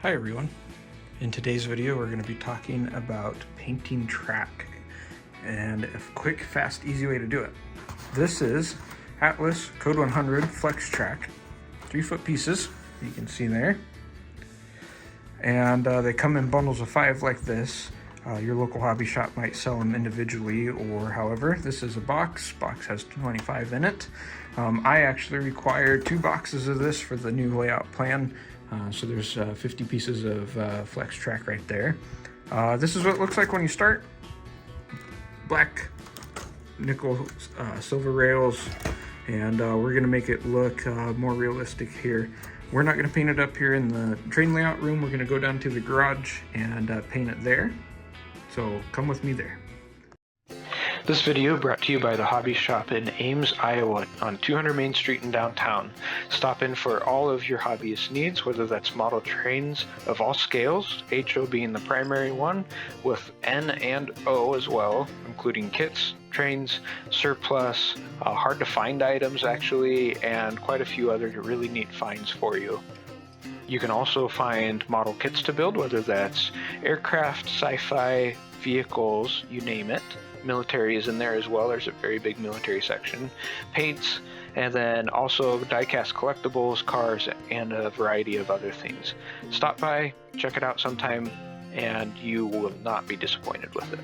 Hi everyone. In today's video we're going to be talking about painting track and a quick, fast, easy way to do it. This is Atlas Code 100 Flex Track, 3-foot pieces, you can see there. And they come in bundles of 5 like this. Your local hobby shop might sell them individually or however. This is a box. Box has 25 in it. I actually required 2 boxes of this for the new layout plan. So there's 50 pieces of flex track right there. This is what it looks like when you start. Black nickel silver rails, and we're gonna make it look more realistic here. We're not gonna paint it up here in the train layout room. We're gonna go down to the garage and paint it there. So come with me there. This video brought to you by the Hobby Shop in Ames, Iowa on 200 Main Street in downtown. Stop in for all of your hobbyist needs, whether that's model trains of all scales, HO being the primary one, with N and O as well, including kits, trains, surplus, hard to find items actually, and quite a few other really neat finds for you. You can also find model kits to build, whether that's aircraft, sci-fi, vehicles, you name it. Military is in there as well. There's a very big military section. Paints, and then also die-cast collectibles, cars, and a variety of other things. Stop by, check it out sometime, and you will not be disappointed with it.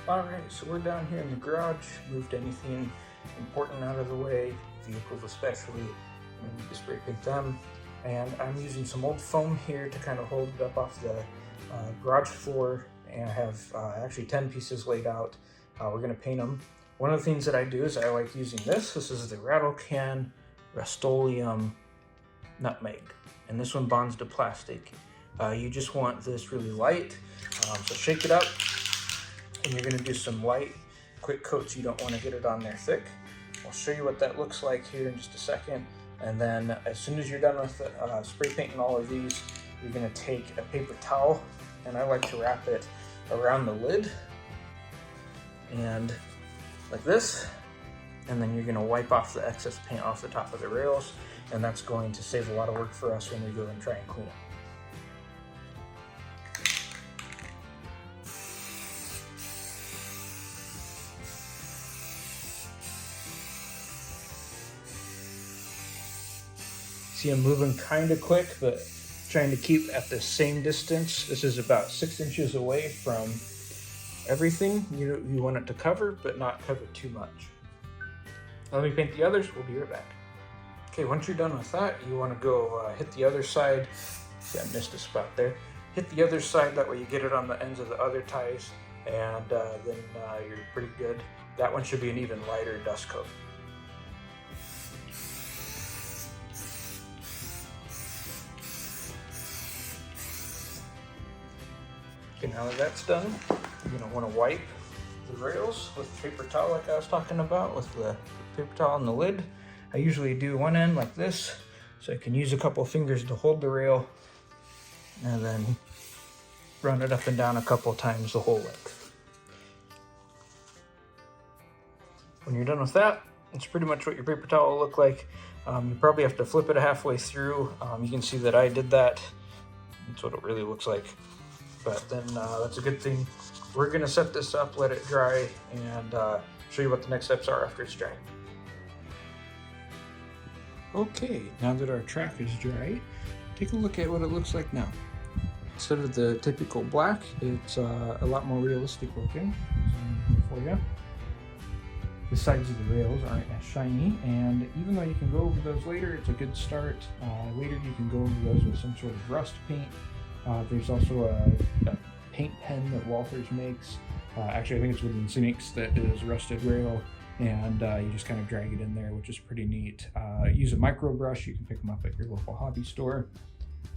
Alright, so we're down here in the garage, moved anything important out of the way, vehicles especially, and need to spray paint them. And I'm using some old foam here to kind of hold it up off the garage floor, and I have actually 10 pieces laid out. We're going to paint them. One of the things that I do is I like using this. This is the Rattle Can Rust-Oleum Nutmeg, and this one bonds to plastic. You just want this really light, so shake it up. And you're going to do some light, quick coats. You don't want to get it on there thick. I'll show you what that looks like here in just a second. And then as soon as you're done with spray painting all of these, you're going to take a paper towel, and I like to wrap it around the lid and like this. And then you're going to wipe off the excess paint off the top of the rails, and that's going to save a lot of work for us when we go and try and clean it. See, I'm moving kind of quick, but trying to keep at the same distance. This is about 6 inches away from everything you want it to cover, but not cover too much. Let me paint the others, we'll be right back. Okay, once you're done with that, you want to go hit the other side. See, I missed a spot there. Hit the other side, that way you get it on the ends of the other ties, and then you're pretty good. That one should be an even lighter dust coat. Okay, now that that's done, you're going to want to wipe the rails with the paper towel like I was talking about, with the paper towel on the lid. I usually do one end like this, so I can use a couple fingers to hold the rail, and then run it up and down a couple times the whole length. When you're done with that, it's pretty much what your paper towel will look like. You probably have to flip it halfway through. You can see that I did that. That's what it really looks like. But then that's a good thing. We're gonna set this up, let it dry, and show you what the next steps are after it's dry. Okay, now that our track is dry, take a look at what it looks like now. Instead of the typical black, it's a lot more realistic looking. For you. The sides of the rails aren't as shiny, and even though you can go over those later, it's a good start. Later you can go over those with some sort of rust paint. There's also a paint pen that Walthers makes. Actually, I think it's with Incinix, that is rusted rail, and you just kind of drag it in there, which is pretty neat. Use a micro brush. You can pick them up at your local hobby store.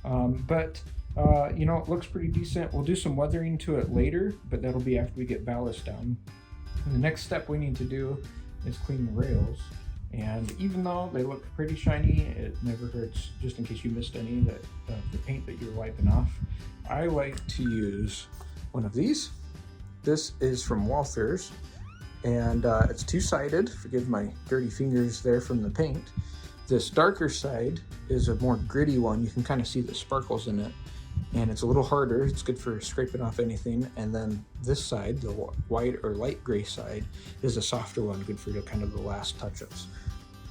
You know, it looks pretty decent. We'll do some weathering to it later, but that'll be after we get ballast down. And the next step we need to do is clean the rails. And even though they look pretty shiny, it never hurts, just in case you missed any that the paint that you're wiping off. I like to use one of these. This is from Walthers, and it's two-sided. Forgive my dirty fingers there from the paint. This darker side is a more gritty one. You can kind of see the sparkles in it, and it's a little harder. It's good for scraping off anything. And then this side, the white or light gray side, is a softer one, good for kind of the last touch-ups.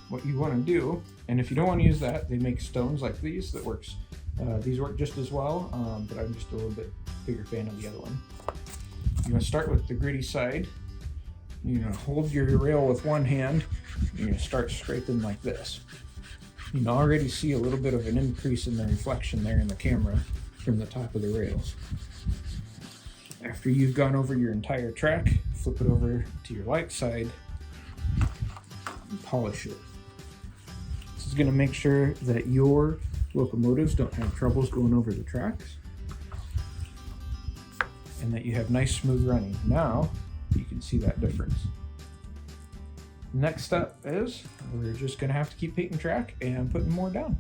What you want to do, and if you don't want to use that, they make stones like these that works. These work just as well, but I'm just a little bit bigger fan of the other one. You want to start with the gritty side. You're going to hold your rail with one hand. You're going to start scraping like this. You can already see a little bit of an increase in the reflection there in the camera from the top of the rails. After you've gone over your entire track, flip it over to your light side and polish it. This is going to make sure that your locomotives don't have troubles going over the tracks and that you have nice smooth running. Now you can see that difference. Next step is we're just going to have to keep painting track and putting more down.